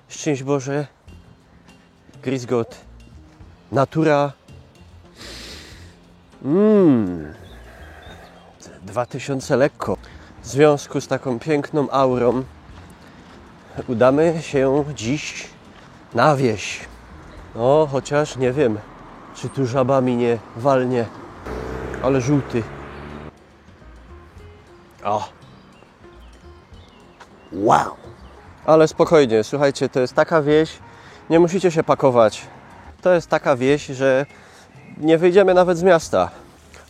Szczęść Boże, Grüß Gott, natura. 2000 lekko. W związku z taką piękną aurą udamy się dziś na wieś. No, chociaż nie wiem, czy tu żabami nie walnie, ale żółty. O! Wow! Ale spokojnie, słuchajcie, to jest taka wieś, nie musicie się pakować. To jest taka wieś, że nie wyjdziemy nawet z miasta.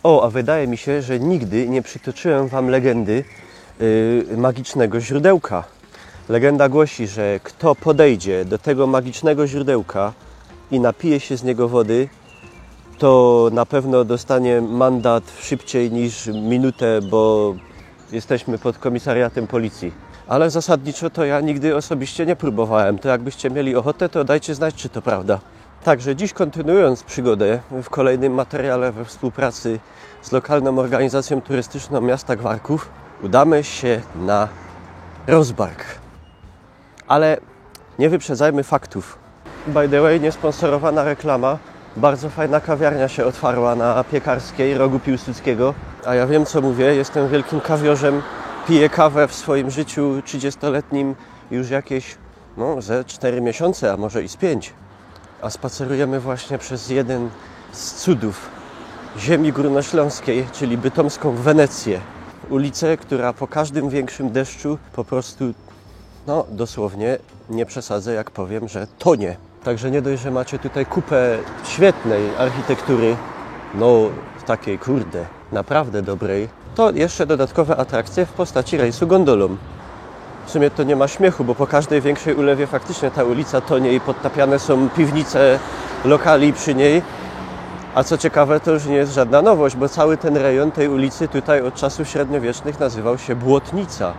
O, a wydaje mi się, że nigdy nie przytoczyłem Wam legendy magicznego źródełka. Legenda głosi, że kto podejdzie do tego magicznego źródełka i napije się z niego wody, to na pewno dostanie mandat szybciej niż minutę, bo jesteśmy pod komisariatem policji. Ale zasadniczo to ja nigdy osobiście nie próbowałem. To jakbyście mieli ochotę, to dajcie znać, czy to prawda. Także dziś, kontynuując przygodę w kolejnym materiale we współpracy z lokalną organizacją turystyczną miasta Gwarków, udamy się na Rozbark. Ale nie wyprzedzajmy faktów. By the way, niesponsorowana reklama. Bardzo fajna kawiarnia się otwarła na Piekarskiej, rogu Piłsudskiego. A ja wiem, co mówię, jestem wielkim kawiorzem. Piję kawę w swoim życiu 30-letnim już jakieś ze 4 miesiące, a może i z 5. A spacerujemy właśnie przez jeden z cudów ziemi górnośląskiej, czyli bytomską Wenecję. Ulicę, która po każdym większym deszczu po prostu, dosłownie, nie przesadzę jak powiem, że tonie. Także nie dość, że macie tutaj kupę świetnej architektury, takiej naprawdę dobrej, to jeszcze dodatkowe atrakcje w postaci rejsu gondolą. W sumie to nie ma śmiechu, bo po każdej większej ulewie faktycznie ta ulica tonie i podtapiane są piwnice lokali przy niej. A co ciekawe, to już nie jest żadna nowość, bo cały ten rejon tej ulicy tutaj od czasów średniowiecznych nazywał się Błotnica.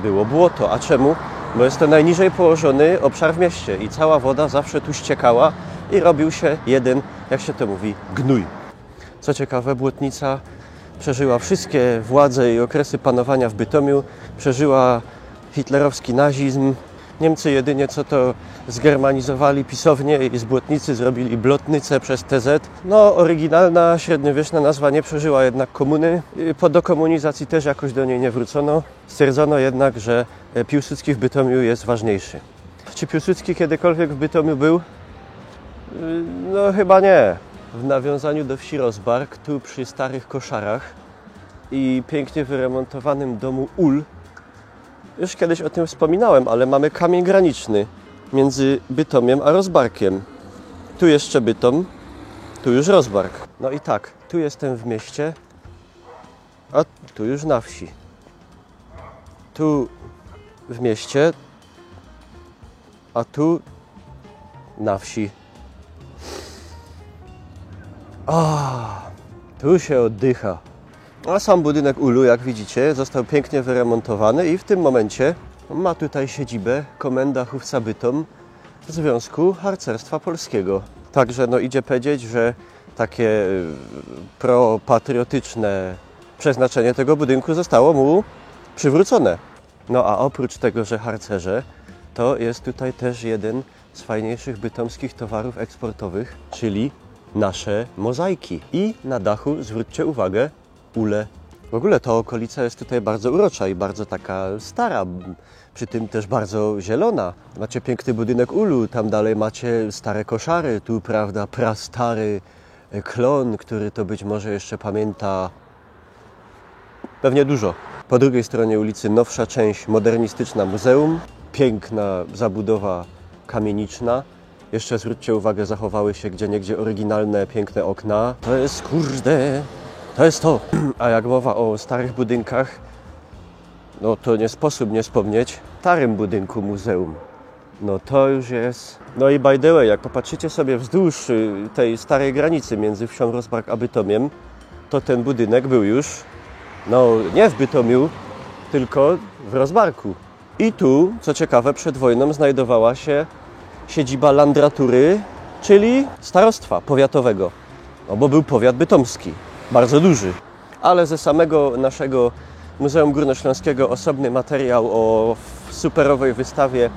Było błoto. A czemu? Bo jest to najniżej położony obszar w mieście i cała woda zawsze tu ściekała i robił się jeden, jak się to mówi, gnój. Co ciekawe, Błotnica przeżyła wszystkie władze i okresy panowania w Bytomiu, przeżyła hitlerowski nazizm. Niemcy jedynie co to zgermanizowali pisownię i z Błotnicy zrobili Blotnicę przez TZ. Oryginalna średniowieczna nazwa nie przeżyła jednak komuny. Po dekomunizacji też jakoś do niej nie wrócono. Stwierdzono jednak, że Piłsudski w Bytomiu jest ważniejszy. Czy Piłsudski kiedykolwiek w Bytomiu był? Chyba nie. W nawiązaniu do wsi Rozbark, tu przy starych koszarach i pięknie wyremontowanym domu Ul, już kiedyś o tym wspominałem, ale mamy kamień graniczny między Bytomiem a Rozbarkiem. Tu jeszcze Bytom, tu już Rozbark. No i tak, tu jestem w mieście, a tu już na wsi. Tu w mieście, a tu na wsi. Tu się oddycha. A sam budynek Ulu, jak widzicie, został pięknie wyremontowany i w tym momencie ma tutaj siedzibę Komenda Hufca Bytom Związku Harcerstwa Polskiego. Także idzie powiedzieć, że takie propatriotyczne przeznaczenie tego budynku zostało mu przywrócone. A oprócz tego, że harcerze, to jest tutaj też jeden z fajniejszych bytomskich towarów eksportowych, czyli nasze mozaiki. I na dachu, zwróćcie uwagę, ule. W ogóle ta okolica jest tutaj bardzo urocza i bardzo taka stara, przy tym też bardzo zielona. Macie piękny budynek Ulu, tam dalej macie stare koszary, tu prastary klon, który to być może jeszcze pamięta pewnie dużo. Po drugiej stronie ulicy nowsza część modernistyczna muzeum, piękna zabudowa kamieniczna. Jeszcze zwróćcie uwagę, zachowały się gdzieniegdzie oryginalne, piękne okna. To jest to jest to. A jak mowa o starych budynkach, to nie sposób nie wspomnieć o starym budynku muzeum. To już jest. I by the way, jak popatrzycie sobie wzdłuż tej starej granicy między wsią Rozbark a Bytomiem, to ten budynek był już, nie w Bytomiu, tylko w Rozbarku. I tu, co ciekawe, przed wojną znajdowała się siedziba landratury, czyli starostwa powiatowego. Bo był powiat bytomski, bardzo duży. Ale ze samego naszego Muzeum Górnośląskiego osobny materiał o superowej wystawie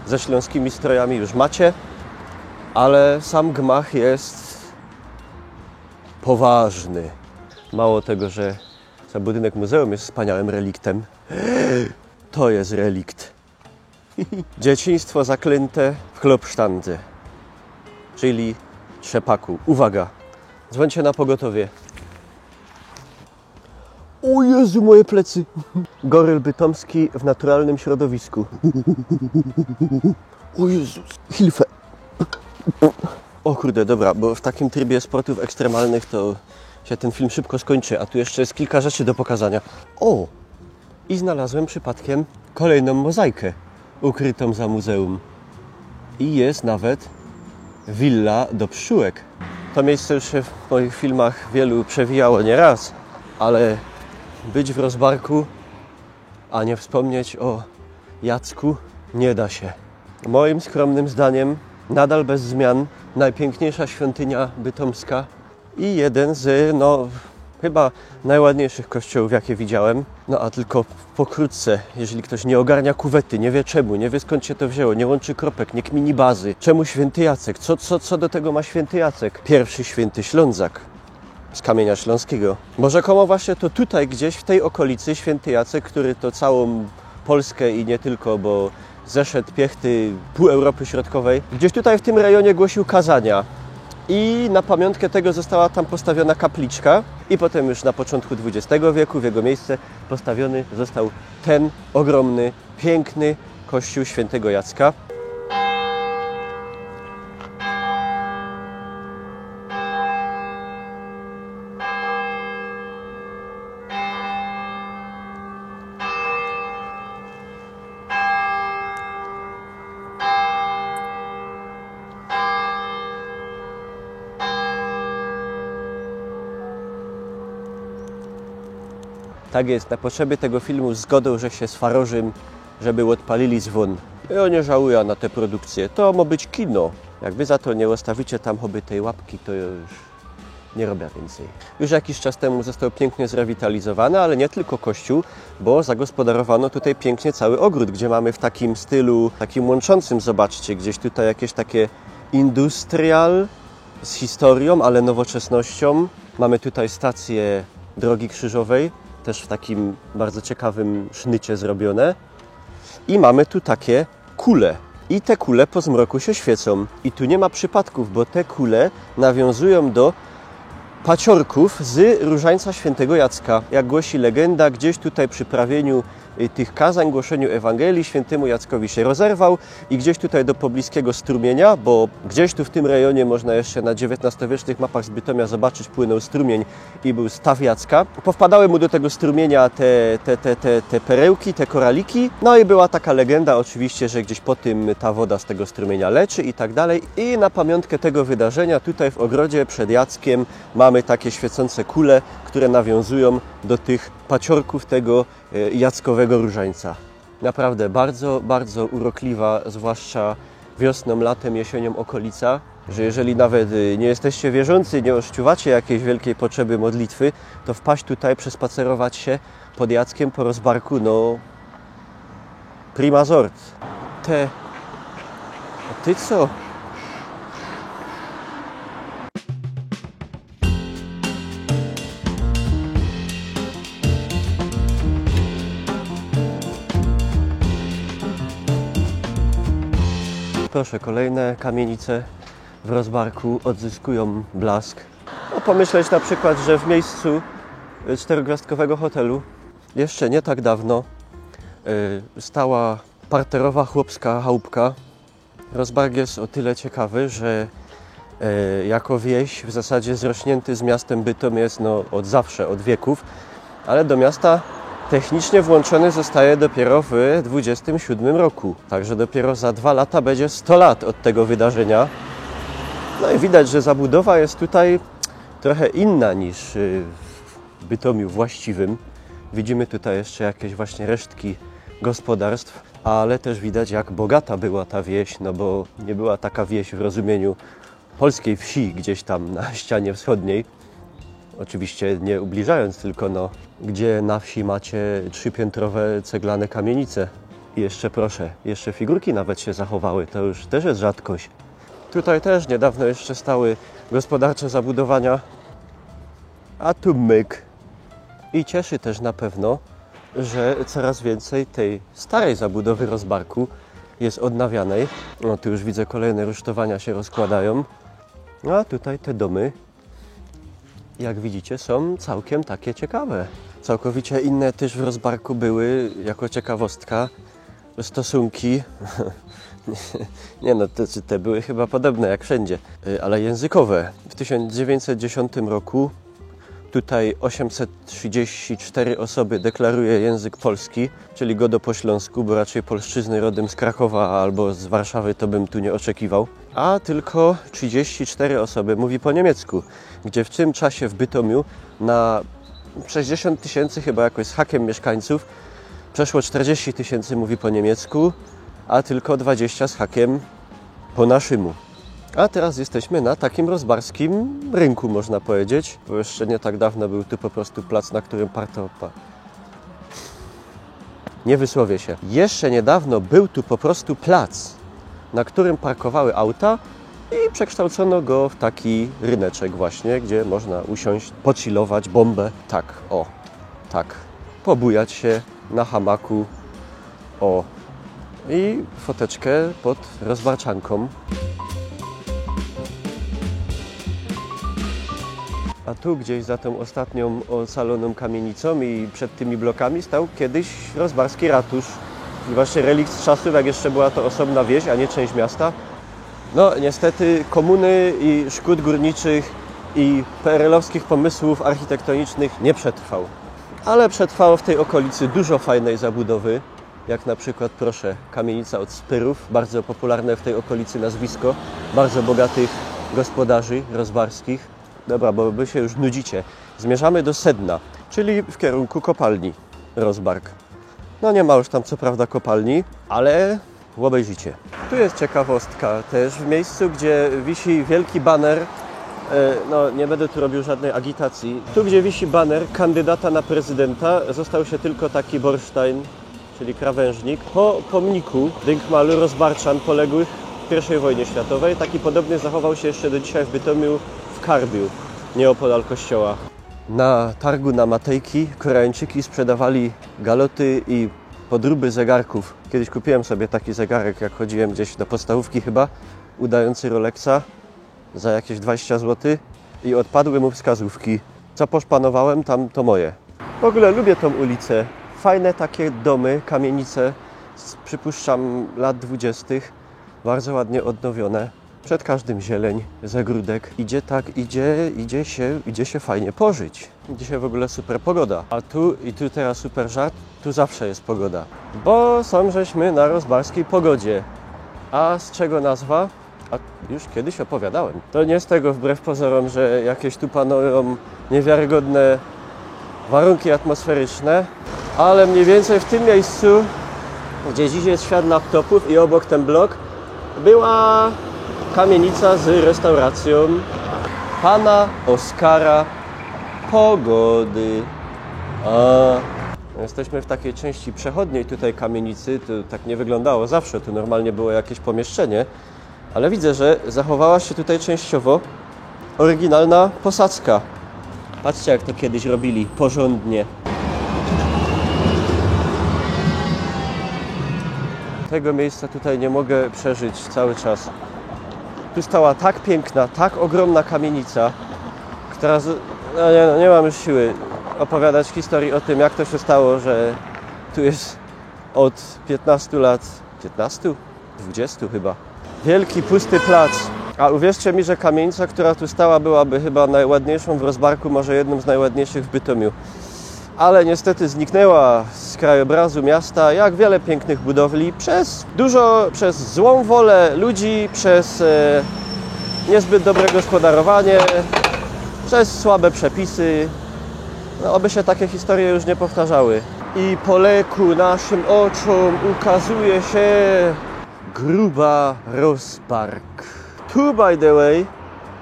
ze śląskimi strojami już macie, ale sam gmach jest poważny. Mało tego, że sam budynek muzeum jest wspaniałym reliktem. To jest relikt. Dzieciństwo zaklęte w Klopsztandze, czyli Trzepaku. Uwaga, dzwońcie na pogotowie. O Jezu, moje plecy! Goryl bytomski w naturalnym środowisku. O Jezus, Hilfe. O kurde, dobra, bo w takim trybie sportów ekstremalnych to się ten film szybko skończy, a tu jeszcze jest kilka rzeczy do pokazania. O! I znalazłem przypadkiem kolejną mozaikę ukrytą za muzeum. I jest nawet willa do pszczółek. To miejsce już się w moich filmach wielu przewijało nieraz, ale być w Rozbarku, a nie wspomnieć o Jacku, nie da się. Moim skromnym zdaniem, nadal bez zmian, najpiękniejsza świątynia bytomska i jeden z, chyba najładniejszych kościołów, jakie widziałem. No a tylko pokrótce, jeżeli ktoś nie ogarnia kuwety, nie wie czemu, nie wie skąd się to wzięło, nie łączy kropek, nie kmini bazy. Czemu Święty Jacek? Co do tego ma Święty Jacek? Pierwszy święty Ślązak z kamienia śląskiego. Bo rzekomo właśnie to tutaj gdzieś w tej okolicy Święty Jacek, który to całą Polskę i nie tylko, bo zeszedł piechty pół Europy Środkowej, gdzieś tutaj w tym rejonie głosił kazania. I na pamiątkę tego została tam postawiona kapliczka i potem już na początku XX wieku w jego miejsce postawiony został ten ogromny, piękny kościół Świętego Jacka. Tak jest, na potrzeby tego filmu zgodą, że się z Farożym, żeby odpalili dzwon. Ja nie żałuję na tę produkcję, to ma być kino. Jak wy za to nie ustawicie tam choby tej łapki, to już nie robię więcej. Już jakiś czas temu został pięknie zrewitalizowany, ale nie tylko kościół, bo zagospodarowano tutaj pięknie cały ogród, gdzie mamy w takim stylu, takim łączącym, zobaczcie, gdzieś tutaj jakieś takie industrial z historią, ale nowoczesnością. Mamy tutaj stację drogi krzyżowej, też w takim bardzo ciekawym sznycie zrobione. I mamy tu takie kule. I te kule po zmroku się świecą. I tu nie ma przypadków, bo te kule nawiązują do paciorków z różańca Świętego Jacka. Jak głosi legenda, gdzieś tutaj przy prawieniu tych kazań, głoszeniu Ewangelii, Świętemu Jackowi się rozerwał i gdzieś tutaj do pobliskiego strumienia, bo gdzieś tu w tym rejonie można jeszcze na XIX-wiecznych mapach z Bytomia zobaczyć, płynął strumień i był staw Jacka. Powpadały mu do tego strumienia te perełki, te koraliki, no i była taka legenda oczywiście, że gdzieś po tym ta woda z tego strumienia leczy i tak dalej. I na pamiątkę tego wydarzenia tutaj w ogrodzie przed Jackiem mamy takie świecące kule, które nawiązują do tych paciorków tego jackowego różańca. Naprawdę bardzo, bardzo urokliwa, zwłaszcza wiosną, latem, jesienią okolica, że jeżeli nawet nie jesteście wierzący, nie odczuwacie jakiejś wielkiej potrzeby modlitwy, to wpaść tutaj, przespacerować się pod Jackiem, po Rozbarku, no prima sort. A ty co? Proszę, kolejne kamienice w Rozbarku odzyskują blask. No, pomyśleć na przykład, że w miejscu czterogwiazdkowego hotelu jeszcze nie tak dawno stała parterowa chłopska chałupka. Rozbark jest o tyle ciekawy, że jako wieś w zasadzie zrośnięty z miastem Bytom jest od zawsze, od wieków, ale do miasta technicznie włączony zostaje dopiero w 27 roku. Także dopiero za 2 lata będzie 100 lat od tego wydarzenia. No i widać, że zabudowa jest tutaj trochę inna niż w Bytomiu właściwym. Widzimy tutaj jeszcze jakieś właśnie resztki gospodarstw, ale też widać, jak bogata była ta wieś, no bo nie była taka wieś w rozumieniu polskiej wsi gdzieś tam na ścianie wschodniej. Oczywiście nie ubliżając, tylko gdzie na wsi macie 3-piętrowe ceglane kamienice I jeszcze proszę, jeszcze figurki nawet się zachowały, to już też jest rzadkość. Tutaj też niedawno jeszcze stały gospodarcze zabudowania, a tu myk. I cieszy też na pewno, że coraz więcej tej starej zabudowy Rozbarku jest odnawianej. No tu już widzę, kolejne rusztowania się rozkładają. A tutaj te domy, jak widzicie, są całkiem takie ciekawe. Całkowicie inne też w Rozbarku były, jako ciekawostka, stosunki. Nie no, te były chyba podobne jak wszędzie, ale językowe. W 1910 roku tutaj 834 osoby deklaruje język polski, czyli go po śląsku, bo raczej polszczyzny rodem z Krakowa albo z Warszawy to bym tu nie oczekiwał. A tylko 34 osoby mówi po niemiecku, gdzie w tym czasie w Bytomiu na 60 tysięcy chyba jakoś z hakiem mieszkańców przeszło 40 tysięcy mówi po niemiecku, a tylko 20 z hakiem po naszymu. A teraz jesteśmy na takim rozbarskim rynku, można powiedzieć, bo jeszcze nie tak dawno był tu po prostu plac, na którym Nie wysłowię się. Jeszcze niedawno był tu po prostu plac, na którym parkowały auta i przekształcono go w taki ryneczek właśnie, gdzie można usiąść, pochillować, bombę. Tak, o, tak. Pobujać się na hamaku, o. I foteczkę pod rozbarczanką. A tu gdzieś za tą ostatnią ocaloną kamienicą i przed tymi blokami stał kiedyś rozbarski ratusz. I właśnie relikt z czasów, jak jeszcze była to osobna wieś, a nie część miasta. No niestety komuny i szkód górniczych i PRL-owskich pomysłów architektonicznych nie przetrwał. Ale przetrwało w tej okolicy dużo fajnej zabudowy, jak na przykład, proszę, kamienica od Spyrów, bardzo popularne w tej okolicy nazwisko, bardzo bogatych gospodarzy rozbarskich. Dobra, bo wy się już nudzicie. Zmierzamy do sedna, czyli w kierunku kopalni Rozbark. No nie ma już tam co prawda kopalni, ale obejrzycie. Tu jest ciekawostka też w miejscu, gdzie wisi wielki baner. No nie będę tu robił żadnej agitacji. Tu gdzie wisi baner kandydata na prezydenta został się tylko taki Borstein, czyli krawężnik, po pomniku Dynkmalu rozbarczan poległych w I wojnie światowej. Taki podobny zachował się jeszcze do dzisiaj w Bytomiu w Karbiu, nieopodal kościoła. Na targu na Matejki Koreańczyki sprzedawali galoty i podróby zegarków. Kiedyś kupiłem sobie taki zegarek, jak chodziłem gdzieś do podstawówki chyba, udający Rolexa za jakieś 20 zł i odpadły mu wskazówki. Co poszpanowałem, tam to moje. W ogóle lubię tą ulicę. Fajne takie domy, kamienice, przypuszczam lat 20. Bardzo ładnie odnowione. Przed każdym zieleń, zagródek. Idzie się fajnie pożyć. Dzisiaj w ogóle super pogoda. A tu teraz super żart, tu zawsze jest pogoda. Bo żeśmy na rozbarskiej pogodzie. A z czego nazwa? A już kiedyś opowiadałem. To nie z tego wbrew pozorom, że jakieś tu panują niewiarygodne warunki atmosferyczne, ale mniej więcej w tym miejscu, gdzie dziś jest świat laptopów i obok ten blok, była kamienica z restauracją pana Oskara Pogody. Jesteśmy w takiej części przechodniej tutaj kamienicy, to tak nie wyglądało zawsze, tu normalnie było jakieś pomieszczenie, ale widzę, że zachowała się tutaj częściowo oryginalna posadzka. Patrzcie, jak to kiedyś robili, porządnie. Tego miejsca tutaj nie mogę przeżyć cały czas. Tu stała tak piękna, tak ogromna kamienica, która... nie mam już siły opowiadać historii o tym, jak to się stało, że tu jest od 15 lat... 15? 20 chyba. Wielki, pusty plac. A uwierzcie mi, że kamienica, która tu stała, byłaby chyba najładniejszą w Rozbarku, może jedną z najładniejszych w Bytomiu. Ale niestety zniknęła z krajobrazu miasta, jak wiele pięknych budowli, przez złą wolę ludzi, przez niezbyt dobre gospodarowanie, przez słabe przepisy. No, oby się takie historie już nie powtarzały. I po leku naszym oczom ukazuje się gruba Rozbark. Tu, by the way,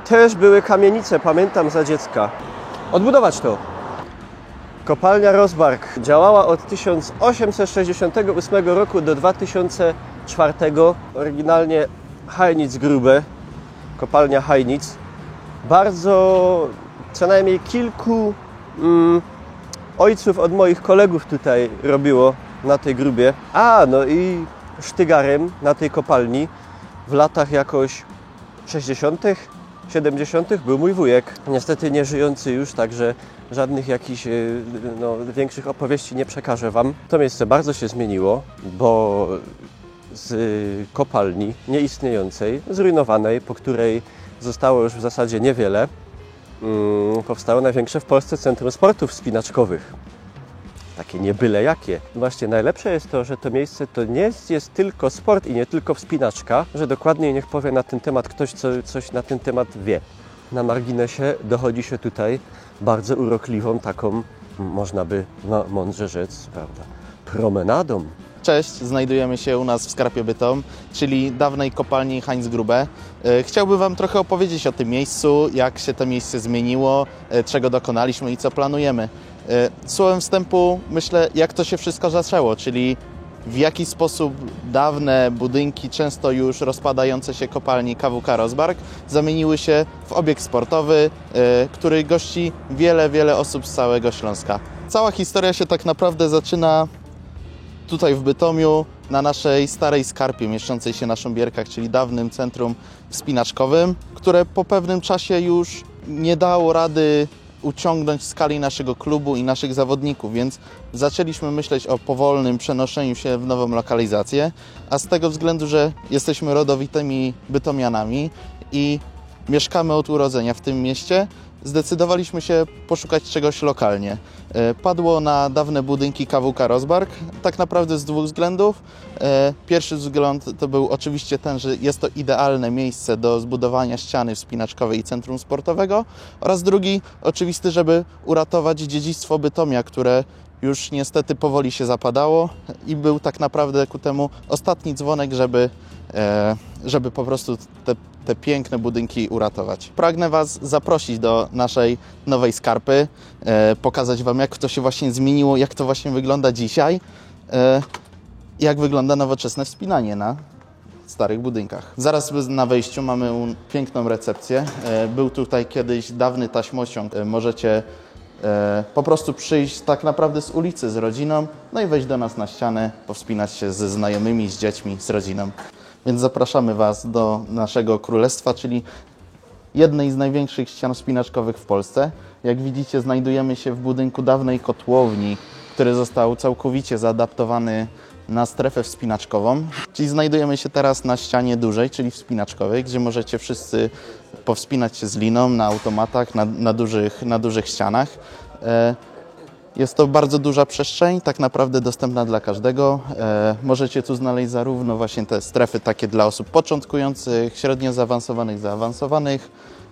też były kamienice, pamiętam za dziecka. Odbudować to. Kopalnia Rozbark działała od 1868 roku do 2004. Oryginalnie Heinitzgrube, kopalnia Heinitz. Bardzo, co najmniej kilku ojców od moich kolegów tutaj robiło na tej grubie. No i sztygarem na tej kopalni w latach jakoś 60., 70. był mój wujek. Niestety nie żyjący już, także żadnych jakichś większych opowieści nie przekażę Wam. To miejsce bardzo się zmieniło, bo z kopalni nieistniejącej, zrujnowanej, po której zostało już w zasadzie niewiele, powstało największe w Polsce centrum sportów wspinaczkowych. Takie nie byle jakie. Właśnie najlepsze jest to, że to miejsce to nie jest tylko sport i nie tylko wspinaczka, że dokładniej niech powie na ten temat ktoś, coś na ten temat wie. Na marginesie dochodzi się tutaj bardzo urokliwą taką, można by mądrze rzec, prawda, promenadą. Cześć, znajdujemy się u nas w Skarpie Bytom, czyli dawnej kopalni Heinitzgrube. Chciałbym Wam trochę opowiedzieć o tym miejscu, jak się to miejsce zmieniło, czego dokonaliśmy i co planujemy. Słowem wstępu myślę, jak to się wszystko zaczęło, czyli w jaki sposób dawne budynki, często już rozpadające się kopalni KWK Rozbark zamieniły się w obiekt sportowy, który gości wiele osób z całego Śląska. Cała historia się tak naprawdę zaczyna tutaj w Bytomiu, na naszej starej skarpie mieszczącej się na Sząbierkach, czyli dawnym centrum wspinaczkowym, które po pewnym czasie już nie dało rady uciągnąć skali naszego klubu i naszych zawodników, więc zaczęliśmy myśleć o powolnym przenoszeniu się w nową lokalizację, a z tego względu, że jesteśmy rodowitymi bytomianami i mieszkamy od urodzenia w tym mieście, zdecydowaliśmy się poszukać czegoś lokalnie. Padło na dawne budynki KWK Rozbark, tak naprawdę z dwóch względów. Pierwszy wzgląd to był oczywiście ten, że jest to idealne miejsce do zbudowania ściany wspinaczkowej i centrum sportowego, oraz drugi oczywisty, żeby uratować dziedzictwo Bytomia, które już niestety powoli się zapadało i był tak naprawdę ku temu ostatni dzwonek, żeby po prostu te piękne budynki uratować. Pragnę Was zaprosić do naszej nowej skarpy, pokazać Wam, jak to się właśnie zmieniło, jak to właśnie wygląda dzisiaj, jak wygląda nowoczesne wspinanie na starych budynkach. Zaraz na wejściu mamy piękną recepcję. Był tutaj kiedyś dawny taśmociąg. Możecie po prostu przyjść tak naprawdę z ulicy z rodziną, no i wejść do nas na ścianę, powspinać się ze znajomymi, z dziećmi, z rodziną. Więc zapraszamy Was do naszego królestwa, czyli jednej z największych ścian wspinaczkowych w Polsce. Jak widzicie, znajdujemy się w budynku dawnej kotłowni, który został całkowicie zaadaptowany na strefę wspinaczkową. Czyli znajdujemy się teraz na ścianie dużej, czyli wspinaczkowej, gdzie możecie wszyscy powspinać się z liną na automatach, na dużych ścianach. Jest to bardzo duża przestrzeń, tak naprawdę dostępna dla każdego. Możecie tu znaleźć zarówno właśnie te strefy takie dla osób początkujących, średnio zaawansowanych, zaawansowanych.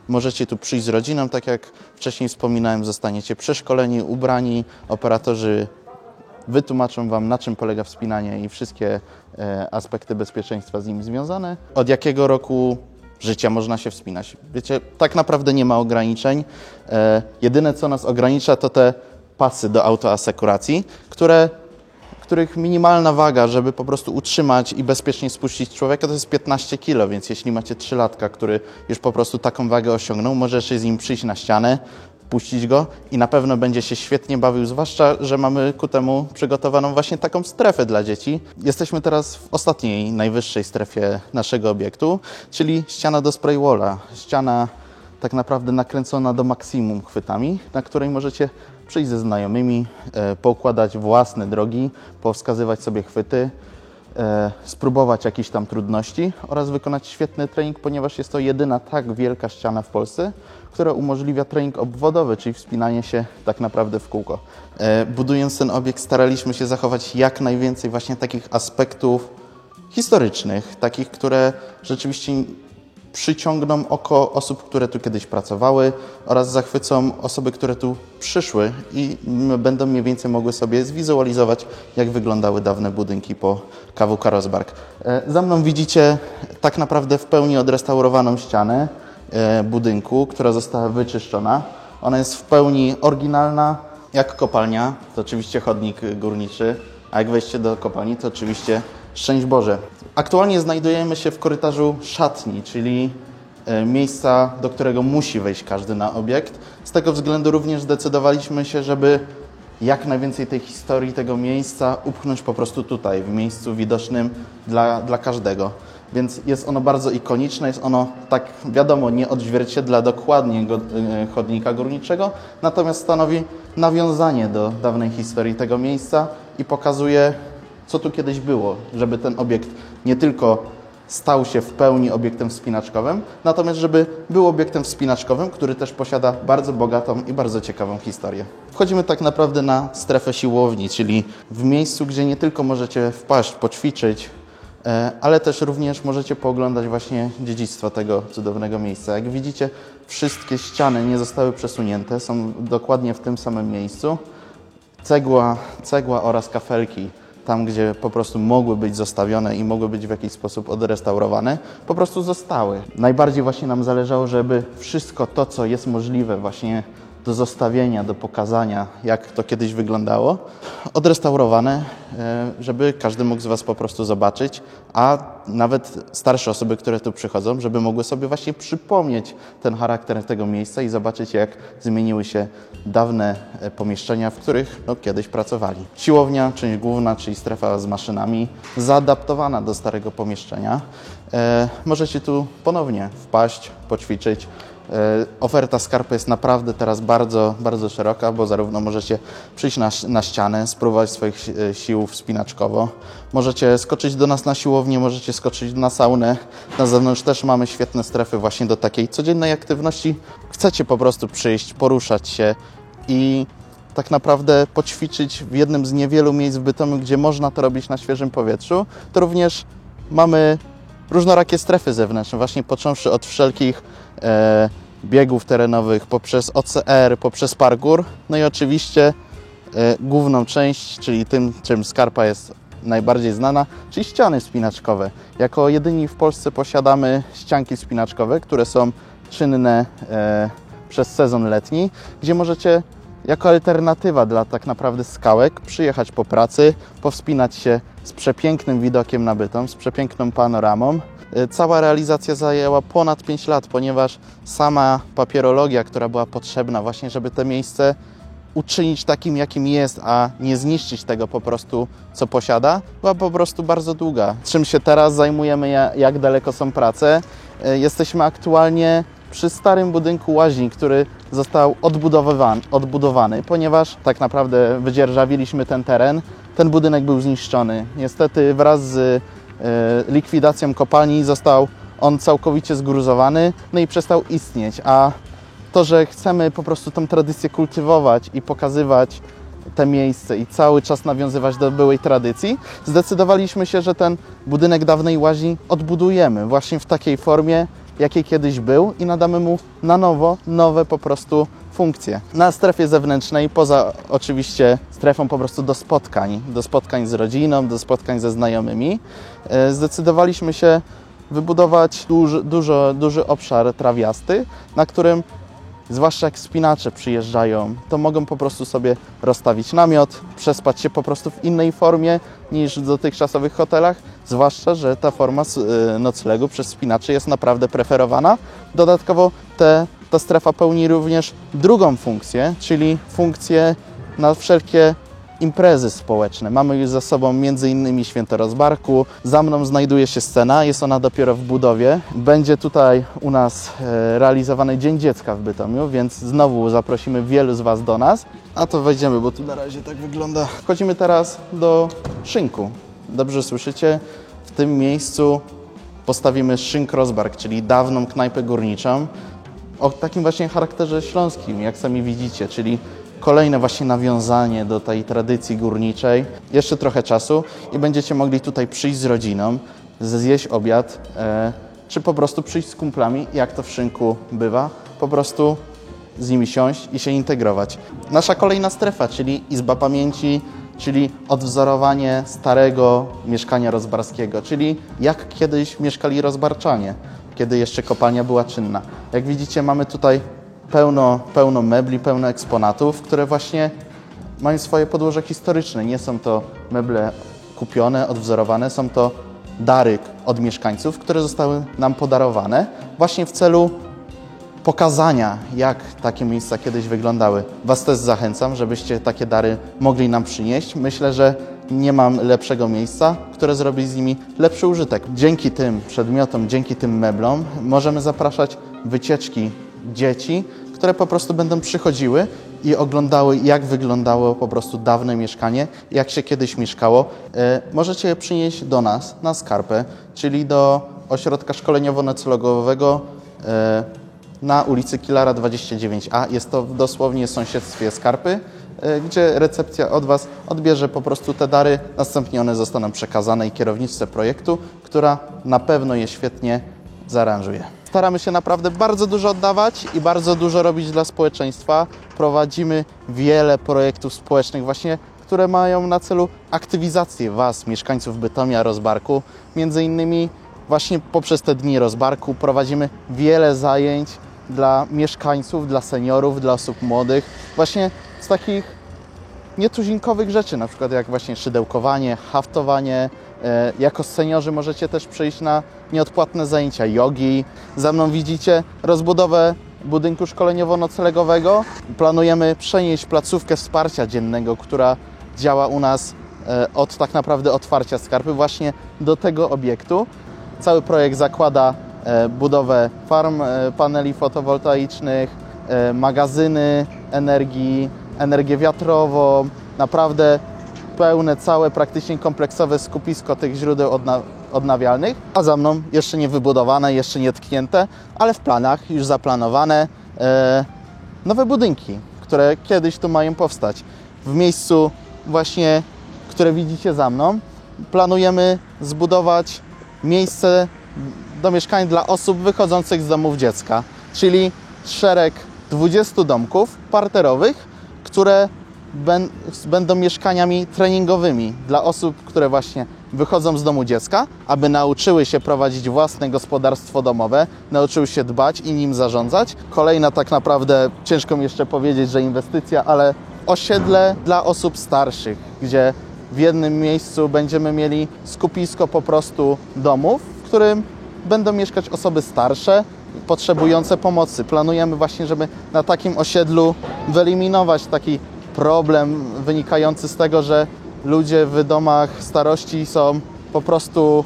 Możecie tu przyjść z rodziną, tak jak wcześniej wspominałem, zostaniecie przeszkoleni, ubrani. Operatorzy wytłumaczą Wam, na czym polega wspinanie i wszystkie aspekty bezpieczeństwa z nim związane. Od jakiego roku życia można się wspinać? Wiecie, tak naprawdę nie ma ograniczeń. Jedyne, co nas ogranicza, to te pasy do autoasekuracji, których minimalna waga, żeby po prostu utrzymać i bezpiecznie spuścić człowieka, to jest 15 kg, więc jeśli macie 3-latka, który już po prostu taką wagę osiągnął, możecie z nim przyjść na ścianę, puścić go i na pewno będzie się świetnie bawił, zwłaszcza, że mamy ku temu przygotowaną właśnie taką strefę dla dzieci. Jesteśmy teraz w ostatniej, najwyższej strefie naszego obiektu, czyli ściana do spraywalla. Ściana tak naprawdę nakręcona do maksimum chwytami, na której możecie przyjść ze znajomymi, poukładać własne drogi, powskazywać sobie chwyty, spróbować jakichś tam trudności oraz wykonać świetny trening, ponieważ jest to jedyna tak wielka ściana w Polsce, która umożliwia trening obwodowy, czyli wspinanie się tak naprawdę w kółko. Budując ten obiekt, staraliśmy się zachować jak najwięcej właśnie takich aspektów historycznych, takich, które rzeczywiście przyciągną oko osób, które tu kiedyś pracowały oraz zachwycą osoby, które tu przyszły i będą mniej więcej mogły sobie zwizualizować, jak wyglądały dawne budynki po KWK Rozbark. Za mną widzicie tak naprawdę w pełni odrestaurowaną ścianę budynku, która została wyczyszczona. Ona jest w pełni oryginalna, Jak kopalnia, to oczywiście chodnik górniczy, a jak wejście do kopalni, to oczywiście szczęść Boże. Aktualnie znajdujemy się w korytarzu szatni, czyli miejsca, do którego musi wejść każdy na obiekt. Z tego względu również zdecydowaliśmy się, żeby jak najwięcej tej historii, tego miejsca upchnąć po prostu tutaj, w miejscu widocznym dla każdego. Więc jest ono bardzo ikoniczne, jest ono, tak wiadomo, nie odzwierciedla dokładnie chodnika górniczego, natomiast stanowi nawiązanie do dawnej historii tego miejsca i pokazuje, co tu kiedyś było, żeby ten obiekt nie tylko stał się w pełni obiektem wspinaczkowym, natomiast żeby był obiektem wspinaczkowym, który też posiada bardzo bogatą i bardzo ciekawą historię. Wchodzimy tak naprawdę na strefę siłowni, czyli w miejscu, gdzie nie tylko możecie wpaść, poćwiczyć, ale też również możecie pooglądać właśnie dziedzictwo tego cudownego miejsca. Jak widzicie, wszystkie ściany nie zostały przesunięte, są dokładnie w tym samym miejscu. Cegła oraz kafelki, tam gdzie po prostu mogły być zostawione i mogły być w jakiś sposób odrestaurowane, po prostu zostały. Najbardziej właśnie nam zależało, żeby wszystko to, co jest możliwe właśnie do zostawienia, do pokazania, jak to kiedyś wyglądało, odrestaurowane, żeby każdy mógł z Was po prostu zobaczyć, a nawet starsze osoby, które tu przychodzą, żeby mogły sobie właśnie przypomnieć ten charakter tego miejsca i zobaczyć, jak zmieniły się dawne pomieszczenia, w których kiedyś pracowali. Siłownia, część główna, czyli strefa z maszynami, zaadaptowana do starego pomieszczenia. Możecie tu ponownie wpaść, poćwiczyć. Oferta Scarpy jest naprawdę teraz bardzo, bardzo szeroka, bo zarówno możecie przyjść na ścianę, spróbować swoich sił wspinaczkowo, możecie skoczyć do nas na siłownię, możecie skoczyć na saunę. Na zewnątrz też mamy świetne strefy właśnie do takiej codziennej aktywności. Chcecie po prostu przyjść, poruszać się i tak naprawdę poćwiczyć w jednym z niewielu miejsc w Bytomiu, gdzie można to robić na świeżym powietrzu, to również mamy różnorakie strefy zewnętrzne, właśnie począwszy od wszelkich biegów terenowych, poprzez OCR, poprzez parkour, no i oczywiście główną część, czyli tym, czym Scarpa jest najbardziej znana, czyli ściany wspinaczkowe. Jako jedyni w Polsce posiadamy ścianki wspinaczkowe, które są czynne przez sezon letni, gdzie możecie jako alternatywa dla tak naprawdę skałek przyjechać po pracy, powspinać się z przepięknym widokiem na Bytom, z przepiękną panoramą. Cała realizacja zajęła ponad 5 lat, ponieważ sama papierologia, która była potrzebna właśnie, żeby to miejsce uczynić takim, jakim jest, a nie zniszczyć tego po prostu, co posiada, była po prostu bardzo długa. Czym się teraz zajmujemy, jak daleko są prace? Jesteśmy aktualnie przy starym budynku łaźni, który został odbudowany, ponieważ tak naprawdę wydzierżawiliśmy ten teren. Ten budynek był zniszczony. Niestety wraz z likwidacją kopalni został on całkowicie zgruzowany, no i przestał istnieć, a to, że chcemy po prostu tą tradycję kultywować i pokazywać te miejsce i cały czas nawiązywać do byłej tradycji, zdecydowaliśmy się, że ten budynek dawnej łaźni odbudujemy właśnie w takiej formie, jakiej kiedyś był i nadamy mu na nowo, nowe po prostu funkcje. Na strefie zewnętrznej, poza oczywiście strefą po prostu do spotkań z rodziną, do spotkań ze znajomymi, zdecydowaliśmy się wybudować duży obszar trawiasty, na którym zwłaszcza jak wspinacze przyjeżdżają, to mogą po prostu sobie rozstawić namiot, przespać się po prostu w innej formie niż w dotychczasowych hotelach, zwłaszcza, że ta forma noclegu przez wspinaczy jest naprawdę preferowana. Dodatkowo ta strefa pełni również drugą funkcję, czyli funkcję na wszelkie imprezy społeczne. Mamy już za sobą m.in. Święto Rozbarku. Za mną znajduje się scena, jest ona dopiero w budowie. Będzie tutaj u nas realizowany Dzień Dziecka w Bytomiu, więc znowu zaprosimy wielu z Was do nas. A to wejdziemy, bo tu na razie tak wygląda. Wchodzimy teraz do szynku. Dobrze słyszycie? W tym miejscu postawimy Szynk Rozbark, czyli dawną knajpę górniczą o takim właśnie charakterze śląskim, jak sami widzicie, czyli kolejne właśnie nawiązanie do tej tradycji górniczej. Jeszcze trochę czasu i będziecie mogli tutaj przyjść z rodziną, zjeść obiad, czy po prostu przyjść z kumplami, jak to w szynku bywa, po prostu z nimi siąść i się integrować. Nasza kolejna strefa, czyli Izba Pamięci, czyli odwzorowanie starego mieszkania rozbarskiego, czyli jak kiedyś mieszkali rozbarczanie, kiedy jeszcze kopalnia była czynna. Jak widzicie, mamy tutaj pełno mebli, pełno eksponatów, które właśnie mają swoje podłoże historyczne. Nie są to meble kupione, odwzorowane, są to dary od mieszkańców, które zostały nam podarowane właśnie w celu pokazania, jak takie miejsca kiedyś wyglądały. Was też zachęcam, żebyście takie dary mogli nam przynieść. Myślę, że nie mam lepszego miejsca, które zrobi z nimi lepszy użytek. Dzięki tym przedmiotom, dzięki tym meblom możemy zapraszać wycieczki dzieci, które po prostu będą przychodziły i oglądały, jak wyglądało po prostu dawne mieszkanie, jak się kiedyś mieszkało. Możecie je przynieść do nas, na Skarpę, czyli do ośrodka szkoleniowo-noclegowego na ulicy Kilara 29A. Jest to dosłownie w sąsiedztwie Skarpy, gdzie recepcja od Was odbierze po prostu te dary, następnie one zostaną przekazane i kierowniczce projektu, która na pewno je świetnie zaaranżuje. Staramy się naprawdę bardzo dużo oddawać i bardzo dużo robić dla społeczeństwa. Prowadzimy wiele projektów społecznych właśnie, które mają na celu aktywizację Was, mieszkańców Bytomia, Rozbarku. Między innymi właśnie poprzez te dni Rozbarku prowadzimy wiele zajęć dla mieszkańców, dla seniorów, dla osób młodych. Właśnie z takich nietuzinkowych rzeczy, na przykład jak właśnie szydełkowanie, haftowanie. Jako seniorzy możecie też przyjść na nieodpłatne zajęcia jogi. Za mną widzicie rozbudowę budynku szkoleniowo-noclegowego. Planujemy przenieść placówkę wsparcia dziennego, która działa u nas od tak naprawdę otwarcia Skarpy właśnie do tego obiektu. Cały projekt zakłada budowę farm paneli fotowoltaicznych, magazyny energii, energię wiatrową, naprawdę pełne, całe, praktycznie kompleksowe skupisko tych źródeł odnawialnych, a za mną jeszcze nie wybudowane, jeszcze nie tknięte, ale w planach już zaplanowane nowe budynki, które kiedyś tu mają powstać. W miejscu właśnie, które widzicie za mną, planujemy zbudować miejsce do mieszkań dla osób wychodzących z domów dziecka, czyli szereg 20 domków parterowych, które będą mieszkaniami treningowymi dla osób, które właśnie wychodzą z domu dziecka, aby nauczyły się prowadzić własne gospodarstwo domowe, nauczyły się dbać i nim zarządzać. Kolejna tak naprawdę, ciężko mi jeszcze powiedzieć, że inwestycja, ale osiedle dla osób starszych, gdzie w jednym miejscu będziemy mieli skupisko po prostu domów, w którym będą mieszkać osoby starsze, potrzebujące pomocy. Planujemy właśnie, żeby na takim osiedlu wyeliminować taki problem wynikający z tego, że ludzie w domach starości są po prostu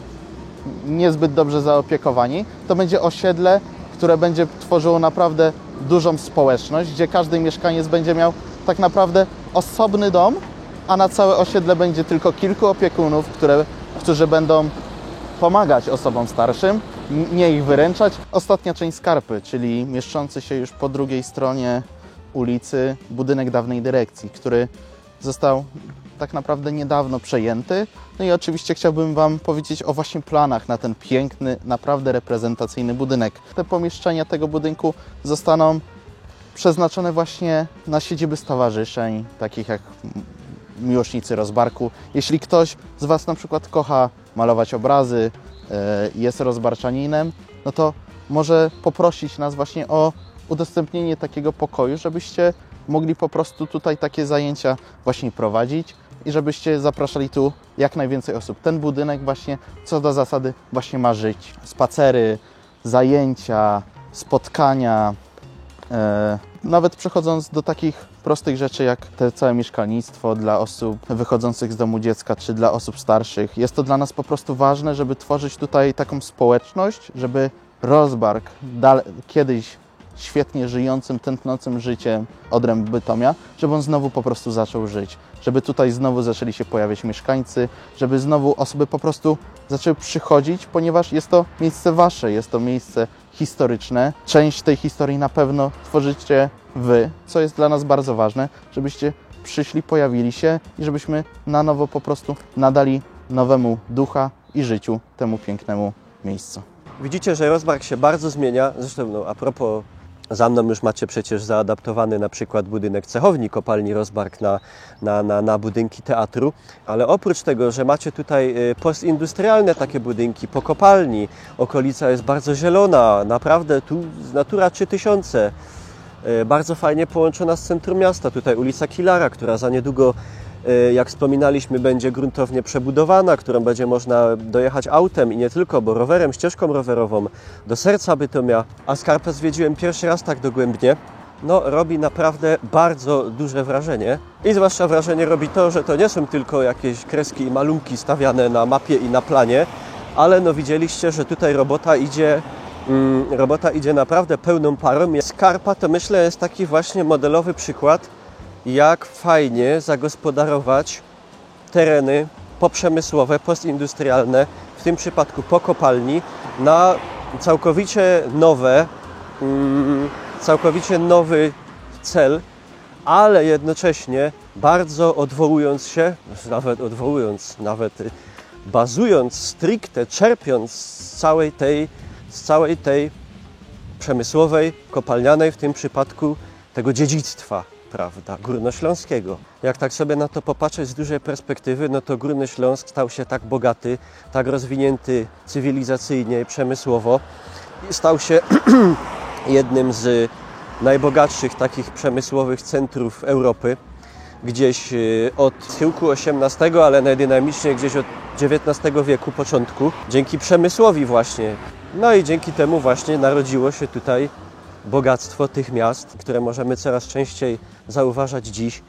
niezbyt dobrze zaopiekowani. To będzie osiedle, które będzie tworzyło naprawdę dużą społeczność, gdzie każdy mieszkaniec będzie miał tak naprawdę osobny dom, a na całe osiedle będzie tylko kilku opiekunów, którzy będą pomagać osobom starszym, nie ich wyręczać. Ostatnia część Skarpy, czyli mieszczący się już po drugiej stronie ulicy budynek dawnej dyrekcji, który został tak naprawdę niedawno przejęty. No i oczywiście chciałbym Wam powiedzieć o właśnie planach na ten piękny, naprawdę reprezentacyjny budynek. Te pomieszczenia tego budynku zostaną przeznaczone właśnie na siedziby stowarzyszeń, takich jak Miłośnicy Rozbarku. Jeśli ktoś z Was na przykład kocha malować obrazy, jest rozbarczaninem, no to może poprosić nas właśnie o udostępnienie takiego pokoju, żebyście mogli po prostu tutaj takie zajęcia właśnie prowadzić i żebyście zapraszali tu jak najwięcej osób. Ten budynek właśnie co do zasady właśnie ma żyć. Spacery, zajęcia, spotkania, nawet przechodząc do takich prostych rzeczy jak te całe mieszkalnictwo dla osób wychodzących z domu dziecka czy dla osób starszych. Jest to dla nas po prostu ważne, żeby tworzyć tutaj taką społeczność, żeby Rozbark kiedyś świetnie żyjącym, tętnącym życiem odręb Bytomia, żeby on znowu po prostu zaczął żyć. Żeby tutaj znowu zaczęli się pojawiać mieszkańcy, żeby znowu osoby po prostu zaczęły przychodzić, ponieważ jest to miejsce Wasze, jest to miejsce historyczne. Część tej historii na pewno tworzycie Wy, co jest dla nas bardzo ważne, żebyście przyszli, pojawili się i żebyśmy na nowo po prostu nadali nowemu ducha i życiu temu pięknemu miejscu. Widzicie, że Rozbark się bardzo zmienia. Zresztą a propos, za mną już macie przecież zaadaptowany na przykład budynek cechowni kopalni Rozbark na budynki teatru, ale oprócz tego, że macie tutaj postindustrialne takie budynki po kopalni, okolica jest bardzo zielona, naprawdę tu Natura 3000. bardzo fajnie połączona z centrum miasta. Tutaj ulica Kilara, która za niedługo, jak wspominaliśmy, będzie gruntownie przebudowana, którą będzie można dojechać autem i nie tylko, bo rowerem, ścieżką rowerową do serca Bytomia. A Skarpę zwiedziłem pierwszy raz tak dogłębnie. No, robi naprawdę bardzo duże wrażenie. I zwłaszcza wrażenie robi to, że to nie są tylko jakieś kreski i malunki stawiane na mapie i na planie, ale no widzieliście, że tutaj robota idzie naprawdę pełną parą. Skarpa to myślę jest taki właśnie modelowy przykład, jak fajnie zagospodarować tereny poprzemysłowe, postindustrialne, w tym przypadku po kopalni, na całkowicie nowy cel, ale jednocześnie bardzo bazując stricte, czerpiąc z całej tej przemysłowej, kopalnianej, w tym przypadku tego dziedzictwa, prawda, górnośląskiego. Jak tak sobie na to popatrzeć z dużej perspektywy, no to Górny Śląsk stał się tak bogaty, tak rozwinięty cywilizacyjnie i przemysłowo i stał się jednym z najbogatszych takich przemysłowych centrów Europy, gdzieś od schyłku XVIII, ale najdynamiczniej gdzieś od XIX wieku początku, dzięki przemysłowi właśnie. No i dzięki temu właśnie narodziło się tutaj bogactwo tych miast, które możemy coraz częściej zauważać dziś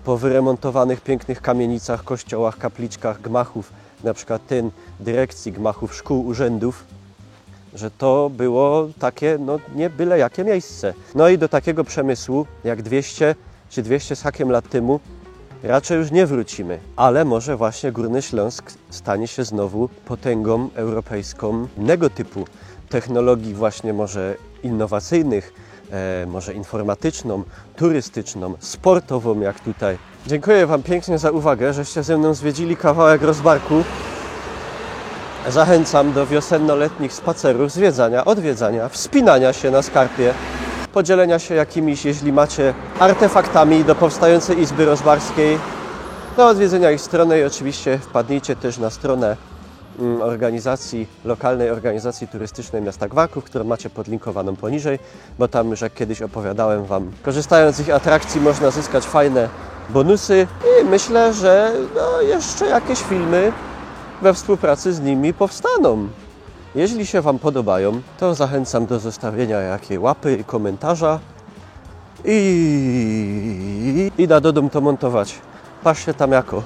po wyremontowanych pięknych kamienicach, kościołach, kapliczkach, gmachów, na przykład ten dyrekcji, gmachów szkół, urzędów, że to było takie, no nie byle jakie miejsce. No i do takiego przemysłu jak 200 czy 200 z hakiem lat temu raczej już nie wrócimy. Ale może właśnie Górny Śląsk stanie się znowu potęgą europejską innego typu technologii, właśnie może innowacyjnych, może informatyczną, turystyczną, sportową jak tutaj. Dziękuję Wam pięknie za uwagę, żeście ze mną zwiedzili kawałek Rozbarku. Zachęcam do wiosenno-letnich spacerów, odwiedzania, wspinania się na Skarpie, podzielenia się jakimiś, jeśli macie, artefaktami do powstającej Izby Rozbarskiej, do odwiedzenia ich strony i oczywiście wpadnijcie też na stronę lokalnej organizacji turystycznej miasta Gwarków, którą macie podlinkowaną poniżej, bo tam już jak kiedyś opowiadałem Wam, korzystając z ich atrakcji można zyskać fajne bonusy i myślę, że jeszcze jakieś filmy we współpracy z nimi powstaną. Jeśli się Wam podobają, to zachęcam do zostawienia jakiej łapy i komentarza i na dodum to montować. Patrzcie tam jako.